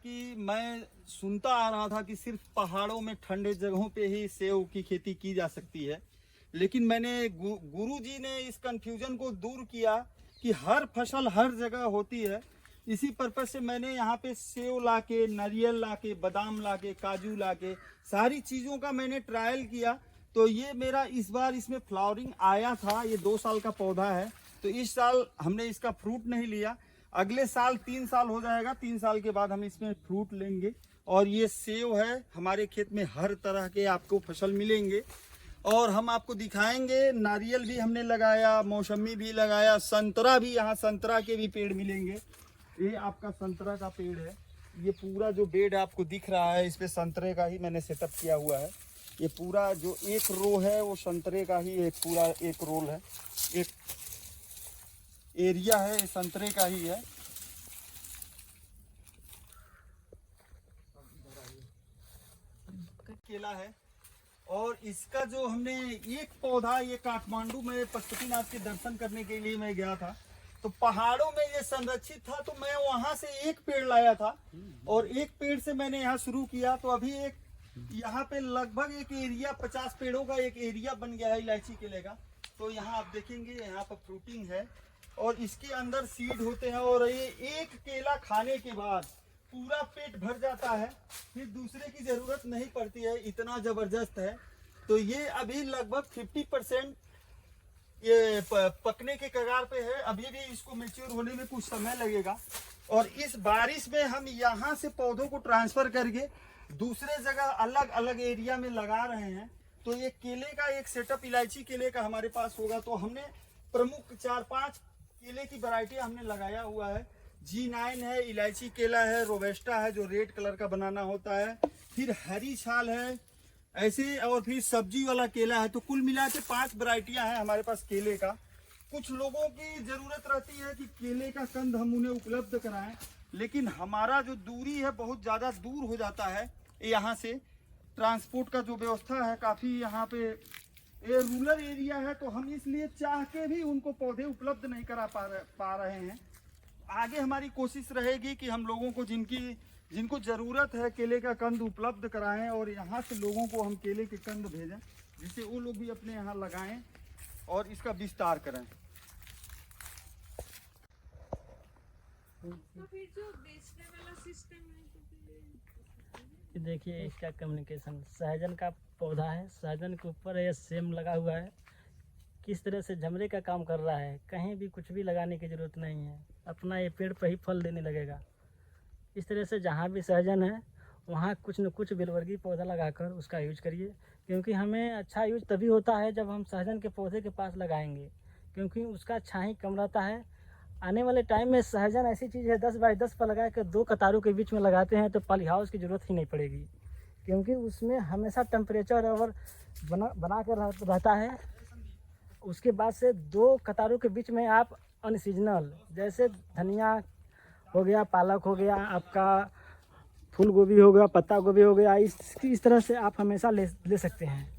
कि मैं सुनता आ रहा था कि सिर्फ पहाड़ों में ठंडे जगहों पे ही सेव की खेती की जा सकती है, लेकिन मैंने गुरु जी ने इस कंफ्यूजन को दूर किया कि हर फसल हर जगह होती है। इसी पर्पज से मैंने यहाँ पे सेव लाके, नारियल लाके, बादाम लाके, काजू लाके, सारी चीज़ों का मैंने ट्रायल किया। तो ये मेरा इस बार इसमें फ्लावरिंग आया था। ये 2 साल का पौधा है, तो इस साल हमने इसका फ्रूट नहीं लिया। अगले साल 3 साल हो जाएगा, 3 साल के बाद हम इसमें फ्रूट लेंगे। और ये सेव है, हमारे खेत में हर तरह के आपको फसल मिलेंगे और हम आपको दिखाएंगे। नारियल भी हमने लगाया, मौसमी भी लगाया, संतरा भी, यहाँ संतरा के भी पेड़ मिलेंगे। ये आपका संतरा का पेड़ है। ये पूरा जो बेड आपको दिख रहा है, इस पे संतरे का ही मैंने सेटअप किया हुआ है। ये पूरा जो एक रो है वो संतरे का ही एक पूरा एक रोल है, एक एरिया है, ये संतरे का ही है। केला है और इसका जो हमने एक पौधा, ये काठमांडू में पशुपतिनाथ के दर्शन करने के लिए मैं गया था, तो पहाड़ों में ये संरक्षित था, तो मैं वहां से एक पेड़ लाया था और एक पेड़ से मैंने यहाँ शुरू किया। तो अभी एक यहाँ पे लगभग एक एरिया 50 पेड़ों का एक एरिया बन गया है इलायची केले का। तो यहाँ आप देखेंगे यहाँ पर फ्रूटिंग है और इसके अंदर सीड होते हैं और ये एक केला खाने के बाद पूरा पेट भर जाता है, फिर दूसरे की जरूरत नहीं पड़ती है, इतना जबरदस्त है। तो ये अभी लगभग 50% ये पकने के कगार पे है। अभी भी इसको मैच्योर होने में कुछ समय लगेगा और इस बारिश में हम यहाँ से पौधों को ट्रांसफर करके दूसरे जगह अलग अलग एरिया में लगा रहे हैं। तो ये केले का एक सेटअप इलायची केले का हमारे पास होगा। तो हमने प्रमुख 4-5 केले की वैरायटी हमने लगाया हुआ है। G9 है, इलायची केला है, रोबस्टा है जो रेड कलर का बनाना होता है, फिर हरी छाल है ऐसे, और फिर सब्जी वाला केला है। तो कुल मिला के 5 वैरायटियां हैं हमारे पास केले का। कुछ लोगों की जरूरत रहती है कि केले का कंद हम उन्हें उपलब्ध कराएं, लेकिन हमारा जो दूरी है बहुत ज़्यादा दूर हो जाता है। यहाँ से ट्रांसपोर्ट का जो व्यवस्था है काफ़ी, यहाँ पे ये रूरल एरिया है, तो हम इसलिए चाह के भी उनको पौधे उपलब्ध नहीं करा पा रहे हैं। आगे हमारी कोशिश रहेगी कि हम लोगों को जिनको ज़रूरत है केले का कंद उपलब्ध कराएं और यहाँ से लोगों को हम केले के कंद भेजें, जिससे वो लोग भी अपने यहाँ लगाएं और इसका विस्तार करें। तो फिर जो बेचने वाला सिस्टम है तो देखिए इसका कम्युनिकेशन सहजन का पौधा है, सहजन के ऊपर ये सेम लगा हुआ है। किस तरह से झमरे का काम कर रहा है, कहीं भी कुछ भी लगाने की ज़रूरत नहीं है, अपना ये पेड़ पर ही फल देने लगेगा। इस तरह से जहाँ भी सहजन है वहाँ कुछ न कुछ बेलवर्गीय पौधा लगाकर उसका यूज करिए, क्योंकि हमें अच्छा यूज तभी होता है जब हम सहजन के पौधे के पास लगाएंगे, क्योंकि उसका छाई कम रहता है। आने वाले टाइम में सहजन ऐसी चीज़ है 10 बाई 10 पर लगा कर 2 कतारों के बीच में लगाते हैं तो पॉली हाउस की ज़रूरत ही नहीं पड़ेगी, क्योंकि उसमें हमेशा टेम्परेचर और बना कर रहता है। उसके बाद से 2 कतारों के बीच में आप अनसीजनल जैसे धनिया हो गया, पालक हो गया, आपका फूल गोभी हो गया, पत्ता गोभी हो गया, इस तरह से आप हमेशा ले सकते हैं।